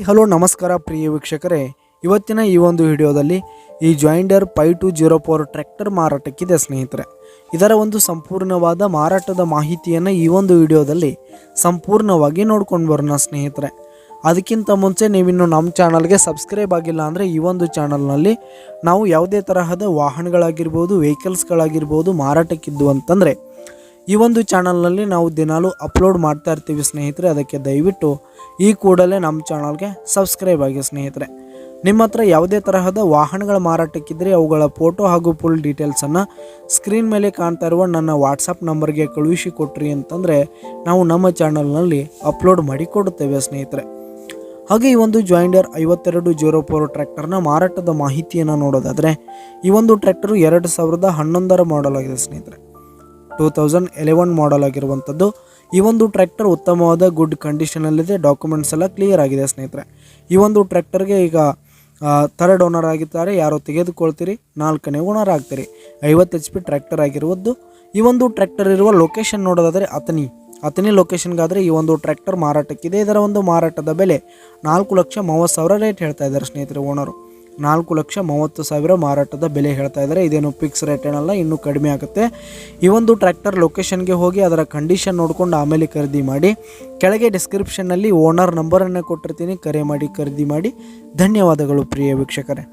Hello ನಮಸ್ಕಾರ ಪ್ರಿಯ ವೀಕ್ಷಕರೇ, ಇವತ್ತಿನ ಈ ಒಂದು ವಿಡಿಯೋದಲ್ಲಿ ಈ ಜಾಯಿಂಡರ್ 5204 ಟ್ರ್ಯಾಕ್ಟರ್ ಮಾರಾಟಕ್ಕಿದೆ ಸ್ನೇಹಿತರೆ. ಇದರ ಒಂದು ಸಂಪೂರ್ಣವಾದ ಮಾರಾಟದ ಮಾಹಿತಿಯನ್ನು ಈ ಒಂದು ವಿಡಿಯೋದಲ್ಲಿ ಸಂಪೂರ್ಣವಾಗಿ ನೋಡ್ಕೊಂಡು ಬರೋಣ ಸ್ನೇಹಿತರೆ. ಅದಕ್ಕಿಂತ ಮುಂಚೆ ನೀವಿನ್ನು ನಮ್ಮ ಚಾನಲ್ಗೆ ಸಬ್ಸ್ಕ್ರೈಬ್ ಆಗಿಲ್ಲ ಅಂದರೆ ಈ ಒಂದು ಚಾನಲ್ನಲ್ಲಿ ನಾವು ಯಾವುದೇ ತರಹದ ವಾಹನಗಳಾಗಿರ್ಬೋದು, ವೆಹಿಕಲ್ಸ್ಗಳಾಗಿರ್ಬೋದು ಮಾರಾಟಕ್ಕಿದ್ದು ಅಂತಂದರೆ ಈ ಒಂದು ಚಾನಲ್ನಲ್ಲಿ ನಾವು ದಿನಾಲೂ ಅಪ್ಲೋಡ್ ಮಾಡ್ತಾ ಇರ್ತೀವಿ ಸ್ನೇಹಿತರೆ. ಅದಕ್ಕೆ ದಯವಿಟ್ಟು ಈ ಕೂಡಲೇ ನಮ್ಮ ಚಾನಲ್ಗೆ ಸಬ್ಸ್ಕ್ರೈಬ್ ಆಗಿ ಸ್ನೇಹಿತರೆ. ನಿಮ್ಮ ಹತ್ರ ಯಾವುದೇ ತರಹದ ವಾಹನಗಳ ಮಾರಾಟಕ್ಕಿದ್ದರೆ ಅವುಗಳ ಫೋಟೋ ಹಾಗೂ ಫುಲ್ ಡೀಟೇಲ್ಸನ್ನು ಸ್ಕ್ರೀನ್ ಮೇಲೆ ಕಾಣ್ತಾ ಇರುವ ನನ್ನ ವಾಟ್ಸಪ್ ನಂಬರ್ಗೆ ಕಳುಹಿಸಿ ಕೊಟ್ರಿ ಅಂತಂದರೆ ನಾವು ನಮ್ಮ ಚಾನಲ್ನಲ್ಲಿ ಅಪ್ಲೋಡ್ ಮಾಡಿ ಕೊಡುತ್ತೇವೆ ಸ್ನೇಹಿತರೆ. ಹಾಗೆ ಈ ಒಂದು ಜಾಯಿಂಡರ್ 5204 ಟ್ರ್ಯಾಕ್ಟರ್ನ ಮಾರಾಟದ ಮಾಹಿತಿಯನ್ನು ನೋಡೋದಾದರೆ ಈ ಒಂದು ಟ್ರ್ಯಾಕ್ಟರು 2011 ಮಾಡಲ್ ಆಗಿದೆ ಸ್ನೇಹಿತರೆ. 2011 ಮಾಡಲ್ ಆಗಿರುವಂಥದ್ದು. ಈ ಒಂದು ಟ್ರ್ಯಾಕ್ಟರ್ ಉತ್ತಮವಾದ ಗುಡ್ ಕಂಡೀಷನಲ್ಲಿದೆ. ಡಾಕ್ಯುಮೆಂಟ್ಸ್ ಎಲ್ಲ ಕ್ಲಿಯರ್ ಆಗಿದೆ ಸ್ನೇಹಿತರೆ. ಈ ಒಂದು ಟ್ರ್ಯಾಕ್ಟರ್ಗೆ ಈಗ ಥರ್ಡ್ ಓನರ್ ಆಗಿದ್ದಾರೆ. ಯಾರೋ ತೆಗೆದುಕೊಳ್ತೀರಿ 4ನೇ ಓನರ್ ಆಗ್ತೀರಿ. 50 HP ಟ್ರ್ಯಾಕ್ಟರ್ ಆಗಿರುವುದು. ಈ ಒಂದು ಟ್ರ್ಯಾಕ್ಟರ್ ಇರುವ ಲೊಕೇಶನ್ ನೋಡೋದಾದರೆ ಅಥಣಿ ಲೊಕೇಶನ್ಗಾದರೆ ಈ ಒಂದು ಟ್ರ್ಯಾಕ್ಟರ್ ಮಾರಾಟಕ್ಕಿದೆ. ಇದರ ಒಂದು ಮಾರಾಟದ ಬೆಲೆ 4,30,000 ರೇಟ್ ಹೇಳ್ತಾ ಇದ್ದಾರೆ ಸ್ನೇಹಿತರೆ. ಓನರು 4,30,000 ಮಾರಾಟದ ಬೆಲೆ ಹೇಳ್ತಾ ಇದ್ದಾರೆ. ಇದೇನು ಫಿಕ್ಸ್ ರೇಟ್ ಏನಲ್ಲ, ಇನ್ನೂ ಕಡಿಮೆ ಆಗುತ್ತೆ. ಈ ಒಂದು ಟ್ರ್ಯಾಕ್ಟರ್ ಲೊಕೇಶನ್ಗೆ ಹೋಗಿ ಅದರ ಕಂಡೀಷನ್ ನೋಡಿಕೊಂಡು ಆಮೇಲೆ ಖರೀದಿ ಮಾಡಿ. ಕೆಳಗೆ ಡಿಸ್ಕ್ರಿಪ್ಷನ್ನಲ್ಲಿ ಓನರ್ ನಂಬರನ್ನು ಕೊಟ್ಟಿರ್ತೀನಿ, ಕರೆ ಮಾಡಿ ಖರೀದಿ ಮಾಡಿ. ಧನ್ಯವಾದಗಳು ಪ್ರಿಯ ವೀಕ್ಷಕರೇ.